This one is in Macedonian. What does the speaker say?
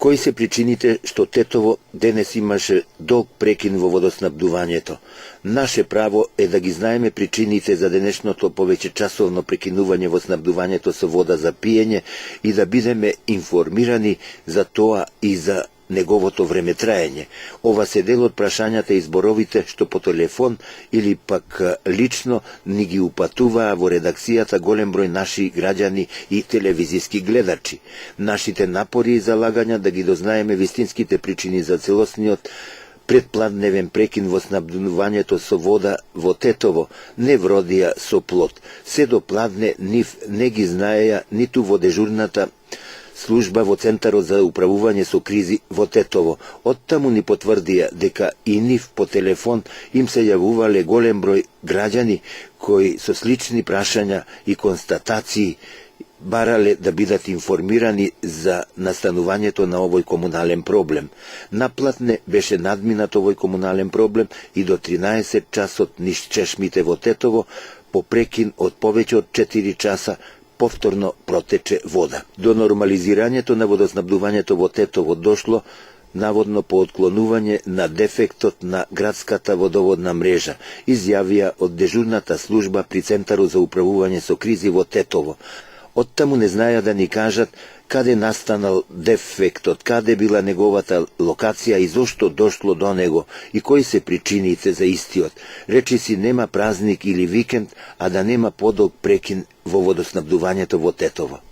Кои се причините што Тетово денес имаше долг прекин во водоснабдувањето? Наше право е да ги знаеме причините за денешното повеќечасовно прекинување во снабдувањето со вода за пиење и да бидеме информирани за тоа и за неговото времетраење. Ова се дел од прашањата и зборовите што по телефон или пак лично ни ги упатуваа во редакцијата голем број наши граѓани и телевизиски гледачи. Нашите напори и залагања да ги дознаеме вистинските причини за целосниот предпладневен прекин во снабдувањето со вода во Тетово не вродија со плод. Се до пладне нив не ги знаеја ниту во дежурната служба во Центарот за управување со кризи во Тетово. Оттаму ни потврдија дека и нив по телефон им се јавувале голем број граѓани кои со слични прашања и констатации барале да бидат информирани за настанувањето на овој комунален проблем. Наплатне беше надминат овој комунален проблем и до 13 часот низ чешмите во Тетово по прекин од повеќе од 4 часа повторно протече вода. До нормализирањето на водоснабдувањето во Тетово дошло наводно по отклонување на дефектот на градската водоводна мрежа, изјавија од дежурната служба при Центарот за управување со кризи во Тетово. Оттаму не знаја да ни кажат каде настанал дефектот, каде била неговата локација и зошто дошло до него и кои се причините за истиот. Речиси нема празник или викенд, а да нема подолг прекин во водоснабдувањето во Тетово.